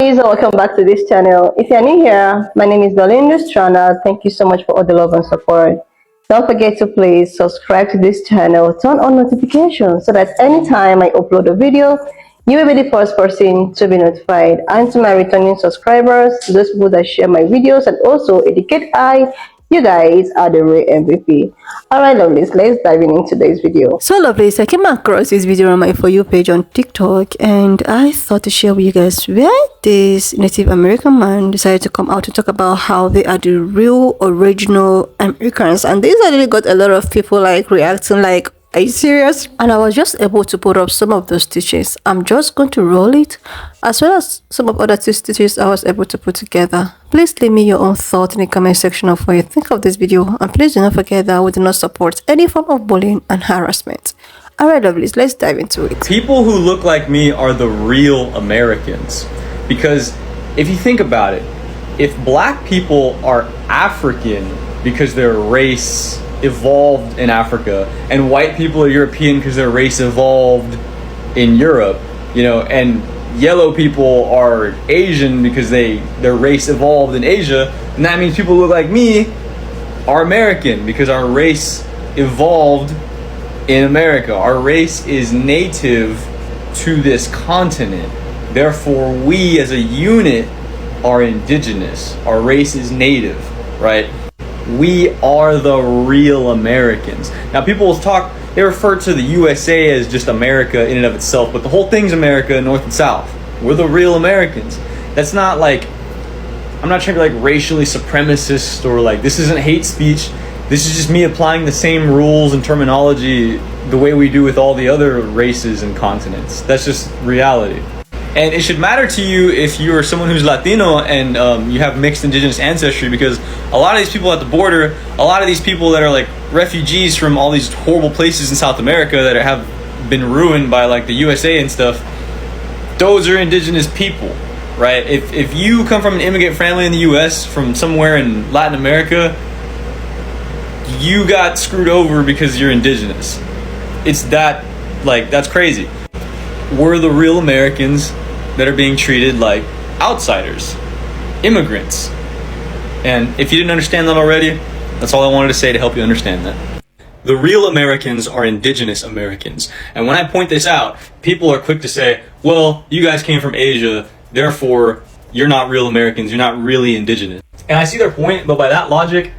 guys, and welcome back to this channel. If you're new here, my name is Belinda Strana. Thank you so much for all the love and support. Don't forget to please subscribe to this channel, turn on notifications so that anytime I upload a video, you will be the first person to be notified. And to my returning subscribers, those people that share my videos and also educate you guys are the real MVP. Alright, lovelies, let's dive in into today's video. So lovelies, I came across this video on my For You page on TikTok, and I thought to share with you guys where this Native American man decided to come out to talk about how they are the real original Americans. And this really got a lot of people like reacting like, are you serious? And I was just able to put up some of those stitches. I'm just going to roll it, as well as some of other stitches I was able to put together. Please leave me your own thoughts in the comment section of what you think of this video. And please do not forget that we do not support any form of bullying and harassment. Alright lovelies, let's dive into it. People who look like me are the real Americans. Because if you think about it, if black people are African because their race evolved in Africa, and white people are European because their race evolved in Europe, you know, and yellow people are Asian because their race evolved in Asia, and that means people who look like me are American because our race evolved in America. Our race is native to this continent. Therefore, we as a unit are indigenous. Our race is native, right? We are the real Americans. Now people will talk, they refer to the USA as just America in and of itself, but the whole thing's America, North and South. We're the real Americans. That's not like, I'm not trying to be like racially supremacist or like, this isn't hate speech. This is just me applying the same rules and terminology the way we do with all the other races and continents. That's just reality. And it should matter to you if you're someone who's Latino and you have mixed indigenous ancestry, because a lot of these people at the border, a lot of these people that are like refugees from all these horrible places in South America that have been ruined by like the USA and stuff, those are indigenous people, right? If you come from an immigrant family in the US from somewhere in Latin America, you got screwed over because you're indigenous. It's that, like, that's crazy. We're the real Americans that are being treated like outsiders, immigrants. And if you didn't understand that already, that's all I wanted to say to help you understand that. The real Americans are indigenous Americans. And when I point this out, people are quick to say, well, you guys came from Asia, therefore you're not real Americans, you're not really indigenous. And I see their point, but by that logic,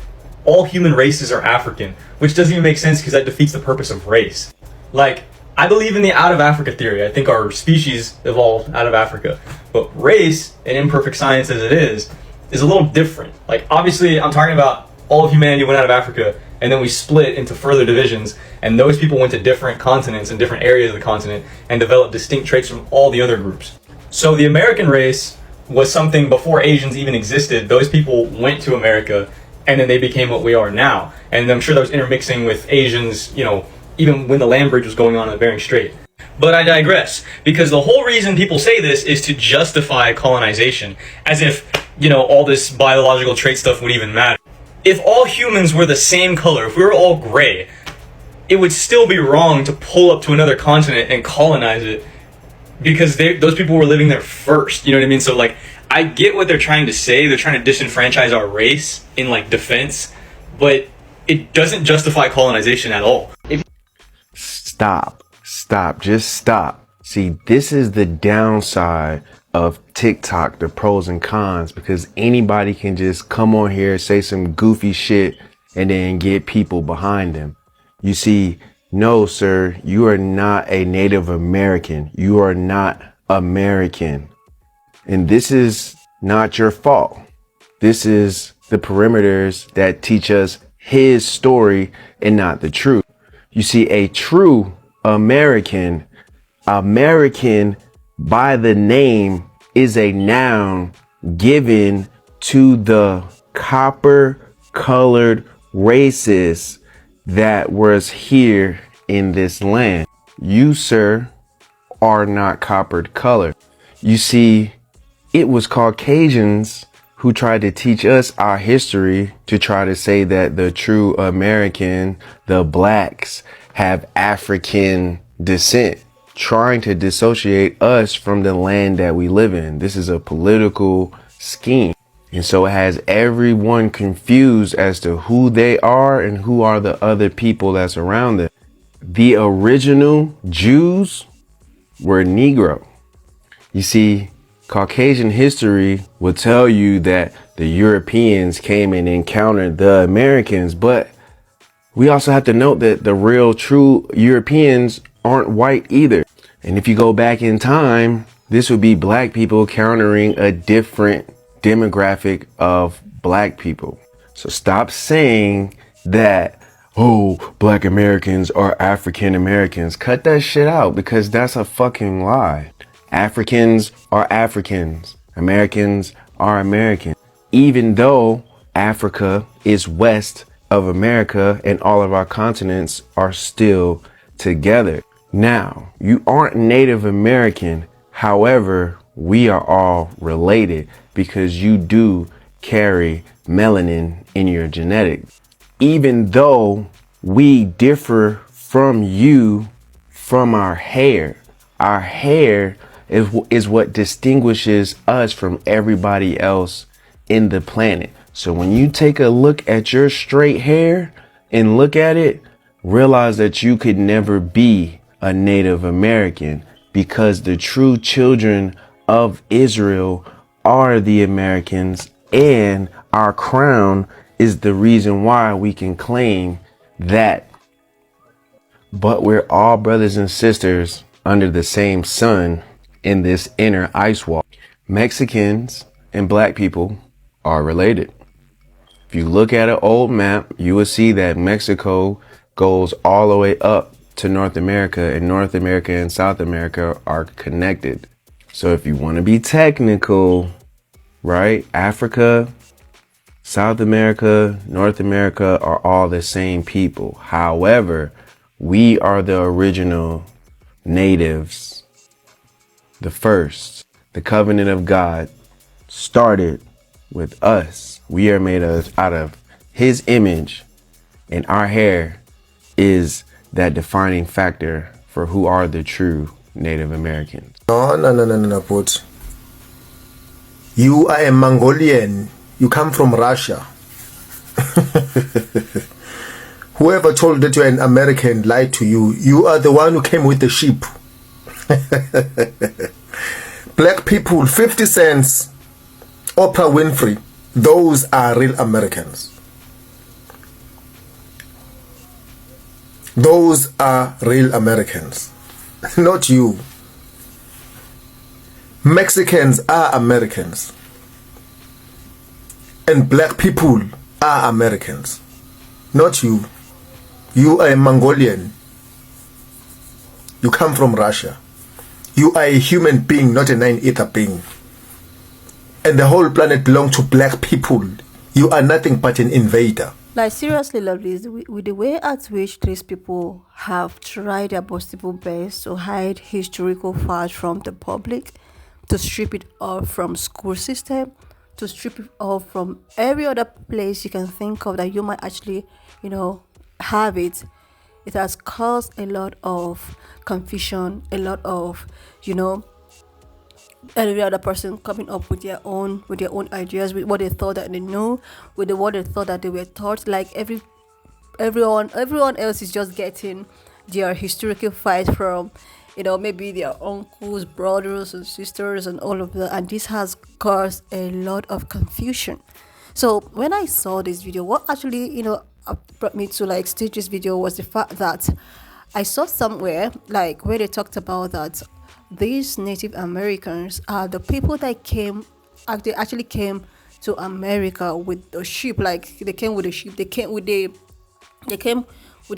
all human races are African, which doesn't even make sense because that defeats the purpose of race. Like, I believe in the out of Africa theory. I think our species evolved out of Africa. But race, and imperfect science as it is a little different. Like, obviously, I'm talking about all of humanity went out of Africa, and then we split into further divisions, and those people went to different continents and different areas of the continent and developed distinct traits from all the other groups. So the American race was something before Asians even existed. Those people went to America, and then they became what we are now. And I'm sure that was intermixing with Asians, you know, even when the land bridge was going on in the Bering Strait. But I digress, because the whole reason people say this is to justify colonization, as if, you know, all this biological trait stuff would even matter. If all humans were the same color, if we were all gray, it would still be wrong to pull up to another continent and colonize it, because those people were living there first, you know what I mean? So like, I get what they're trying to say. They're trying to disenfranchise our race in like defense, but it doesn't justify colonization at all. Stop, just stop. See, this is the downside of TikTok, the pros and cons, because anybody can just come on here, say some goofy shit, and then get people behind them. You see, no, sir, you are not a Native American. You are not American. And this is not your fault. This is the perimeters that teach us his story and not the truth. You see, a true American by the name is a noun given to the copper colored races that was here in this land. You, sir, are not coppered colored. You see, it was Caucasians who tried to teach us our history to try to say that the true American, the blacks, have African descent. trying to dissociate us from the land that we live in. This is a political scheme. And so it has everyone confused as to who they are and who are the other people that's around them. The original Jews were Negro. You see, Caucasian history will tell you that the Europeans came and encountered the Americans, but we also have to note that the real true Europeans aren't white either. And if you go back in time, this would be black people countering a different demographic of black people. So stop saying that, oh, black Americans are African Americans. Cut that shit out, because that's a fucking lie. Africans are Africans. Americans are Americans. Even though Africa is west of America and all of our continents are still together. Now, you aren't Native American. However, we are all related because you do carry melanin in your genetics. Even though we differ from you from our hair is what distinguishes us from everybody else in the planet. So when you take a look at your straight hair and look at it, realize that you could never be a Native American, because the true children of Israel are the Americans, and our crown is the reason why we can claim that. But we're all brothers and sisters under the same sun in this inner ice wall. Mexicans and black people are related. If you look at an old map, you will see that Mexico goes all the way up to North America, and North America and South America are connected. So if you want to be technical, right? Africa, South America, North America are all the same people. However, we are the original natives. The first, the covenant of God started with us. We are made out of his image, and our hair is that defining factor for who are the true Native Americans. No, but you are a Mongolian. You come from Russia. Whoever told that you're an American lied to you. You are the one who came with the sheep. Black people, 50 cents, Oprah Winfrey, those are real Americans. Those are real Americans, not you. Mexicans are Americans, and black people are Americans, not you. You are a Mongolian. You come from Russia. You are a human being, not a nine-ether being. And the whole planet belongs to black people. You are nothing but an invader. Like, seriously, lovelies, with the way at which these people have tried their possible best to hide historical facts from the public, to strip it off from school system, to strip it off from every other place you can think of that you might actually, have it. It has caused a lot of confusion, a lot of, every other person coming up with their own ideas, with what they thought that they knew, with what they thought that they were taught. Like everyone else is just getting their historical fight from, maybe their uncles, brothers and sisters and all of that, and this has caused a lot of confusion. So when I saw this video, what actually brought me to stage this video was the fact that I saw somewhere where they talked about that these Native Americans are the people that actually came to America with the sheep. Like, they came with the sheep, they came with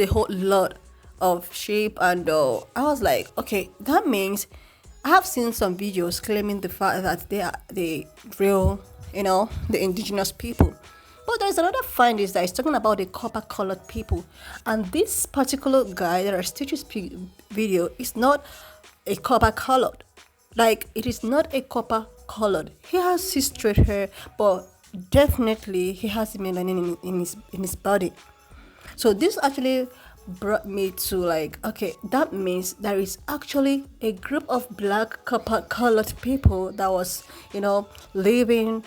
a whole lot of sheep, and I was like, okay, that means I have seen some videos claiming the fact that they are the real, the indigenous people. But there's another finding that is talking about the copper-colored people, and this particular guy that are staged video is not a copper-colored. It is not a copper-colored. He has his straight hair, but definitely he has melanin in his body. So this actually brought me to like, okay, that means there is actually a group of black colored people that was, living,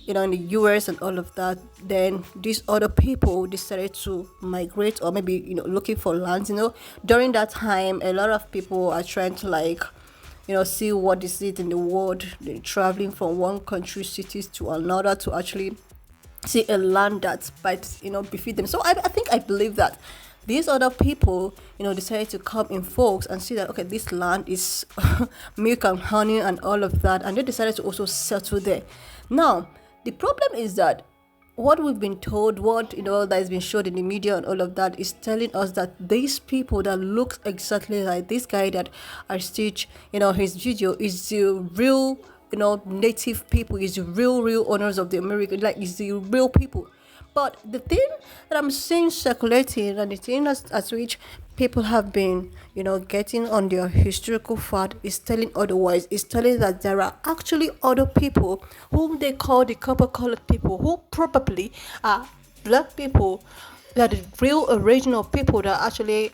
in the US and all of that. Then these other people decided to migrate, or maybe, looking for land. During that time, a lot of people are trying to like, see what is it in the world. They're traveling from one country, cities to another to actually see a land that might befit them. So I think I believe that these other people decided to come in folks and see that, okay, this land is milk and honey and all of that, and they decided to also settle there. Now the problem is that what we've been told, what that has been showed in the media and all of that, is telling us that these people that look exactly like this guy that I stitch his video is the real native people, is the real owners of the American, like, is the real people. But the thing that I'm seeing circulating, and the thing as which people have been, getting on their historical fact, is telling otherwise. Is telling that there are actually other people whom they call the copper colored people, who probably are black people, that the real original people that actually,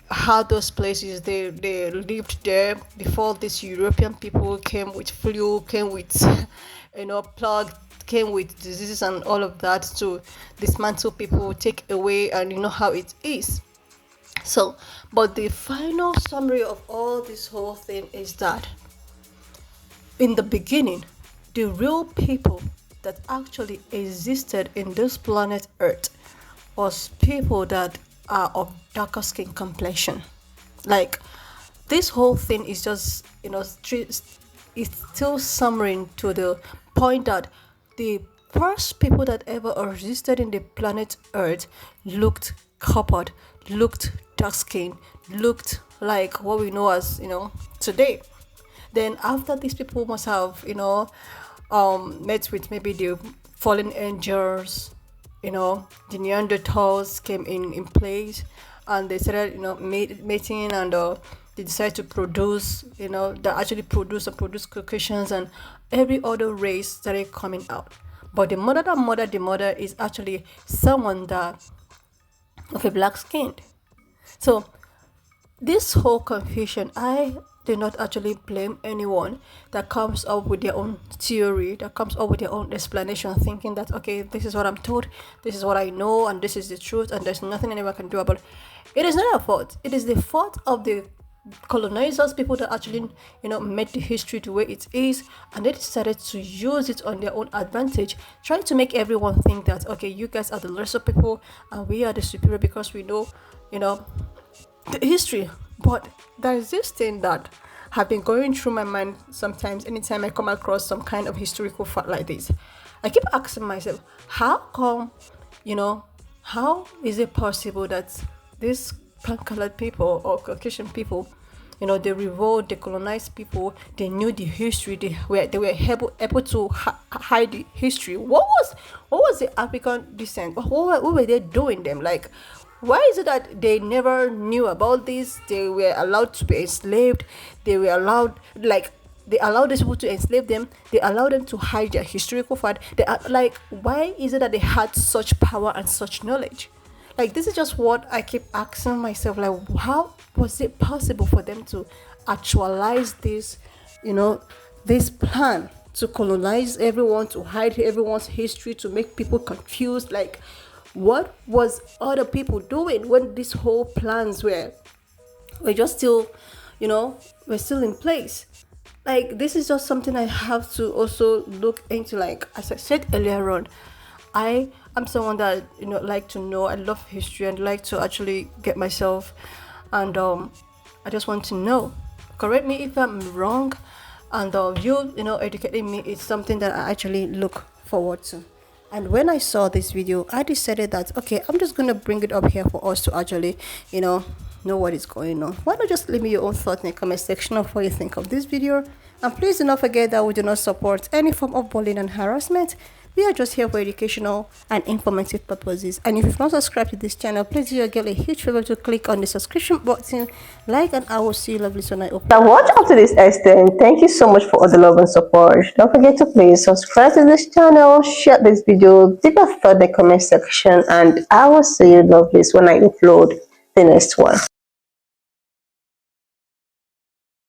had those places. They lived there before these European people came with flu, came with plague, came with diseases and all of that to dismantle people, take away, and you know how it is. So, but the final summary of all this whole thing is that in the beginning, the real people that actually existed in this planet Earth was people that are of darker skin complexion. Like, this whole thing is just, it's still summarizing to the point that the first people that ever existed in the planet Earth looked coppered, looked dark skinned, looked like what we know as, today. Then after these people must have, met with maybe the fallen angels, the Neanderthals came in place, and they started, mating, and they decided to produce, they actually produce Caucasians, and every other race started coming out. But the mother is actually someone that of a black skin. So this whole confusion, I do not actually blame anyone that comes up with their own theory, that comes up with their own explanation, thinking that, okay, this is what I'm told, this is what I know, and this is the truth, and there's nothing anyone can do about it. It is not a fault. It is the fault of the colonizers, people that actually, made the history the way it is, and they decided to use it on their own advantage, trying to make everyone think that, okay, you guys are the lesser people and we are the superior because we know, the history. But there is this thing that have been going through my mind sometimes anytime I come across some kind of historical fact like this. I keep asking myself, how come, how is it possible that these pan-colored people or Caucasian people, they revolt, they colonized people, they knew the history, they were able to hide the history. What was the African descent? What were they doing them? Like, why is it that they never knew about this? They were allowed to be enslaved. They were allowed, like, they allowed these people to enslave them. They allowed them to hide their historical fact. They are like, why is it that they had such power and such knowledge? Like, this is just what I keep asking myself. Like, how was it possible for them to actualize this, this plan to colonize everyone, to hide everyone's history, to make people confused? Like, what was other people doing when these whole plans were just still, were still in place? Like, this is just something I have to also look into. Like, as I said earlier on, I am someone that, like to know. I love history and like to actually get myself, and I just want to know. Correct me if I'm wrong, and educating me is something that I actually look forward to. And when I saw this video, I decided that, okay, I'm just going to bring it up here for us to actually, know what is going on. Why not just leave me your own thoughts in the comment section of what you think of this video. And please do not forget that we do not support any form of bullying and harassment. We are just here for educational and informative purposes. And if you've not subscribed to this channel, please do your girl a huge favor to click on the subscription button, like, and I will see you lovely when I open. Now watch up to this extent. Thank you so much for all the love and support. Don't forget to please subscribe to this channel, share this video, leave a thought in the comment section, and I will see you lovely when I upload the next one.